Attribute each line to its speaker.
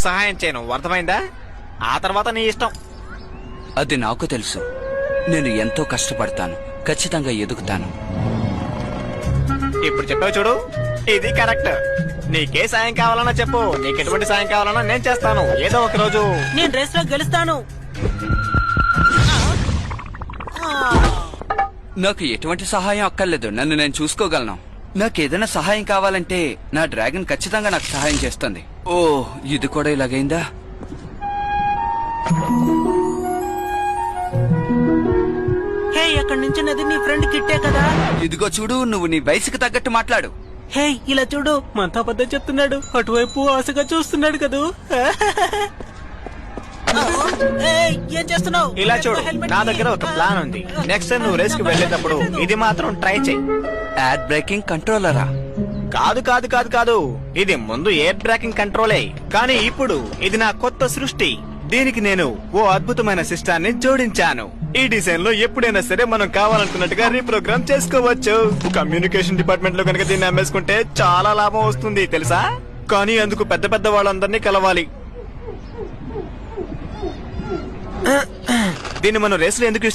Speaker 1: సహాయం చేయను, అర్థమైందా? ఆ తర్వాత నీ ఇష్టం.
Speaker 2: అది నాకు తెలుసు. నేను ఎంతో కష్టపడతాను, ఖచ్చితంగా ఎదుగుతాను.
Speaker 1: ఇప్పుడు చెప్పావు చూడు, ఇది కరెక్ట్. నీకే సాయం కావాలన్నా చెప్పు, నీకు ఎటువంటి సాయం కావాలన్నా నేను చేస్తాను. ఏదో ఒక రోజు
Speaker 3: నేను రేస్ లో గెలుస్తాను.
Speaker 2: నాకు ఎటువంటి సహాయం అక్కర్లేదు, నన్ను నేను చూసుకోగలను. నాకు ఏదైనా సహాయం కావాలంటే నా డ్రాగన్ ఖచ్చితంగా నాకు సహాయం చేస్తుంది. ఓ, ఇది కూడా ఇలాగైందా?
Speaker 3: హే, అక్కడి నుంచి నది నీ ఫ్రెండ్ కిట్టే కదా.
Speaker 2: ఇదిగో చూడు, నువ్వు నీ వయసుకు తగ్గట్టు మాట్లాడు.
Speaker 3: హే, ఇలా చూడు, మనతో అబద్ధం చెప్తున్నాడు. అటువైపు ఆశగా చూస్తున్నాడు కదూ. ఏయ్, ఏం చేస్తున్నావు?
Speaker 1: ఇలా చూడు, నా దగ్గర ఒక ప్లాన్ ఉంది. నెక్స్ట్ టైం నువ్వు రేస్ కి వెళ్ళేటప్పుడు ఇది మాత్రం ట్రై చెయ్యి.
Speaker 2: యాడ్ బ్రేకింగ్ కంట్రోలరా?
Speaker 1: కాదు కాదు కాదు కాదు, ఇది ముందు ఎయిర్ బ్రేకింగ్ కంట్రోలే, కానీ ఇప్పుడు ఇది నా కొత్త సృష్టి. దీనికి నేను ఓ అద్భుతమైన సిస్టాన్ని జోడించాను. ఈ డిజైన్ లో ఎప్పుడైనా సరే మనం కావాలనుకున్నట్టుగా రీప్రోగ్రామ్ చేసుకోవచ్చు. కమ్యూనికేషన్ డిపార్ట్మెంట్ లో కనుక దీన్ని అమ్మేసుకుంటే చాలా లాభం వస్తుంది తెలుసా? కానీ అందుకు పెద్ద పెద్ద వాళ్ళందరినీ కలవాలి. దీన్ని మనం రేసులో ఎందుకు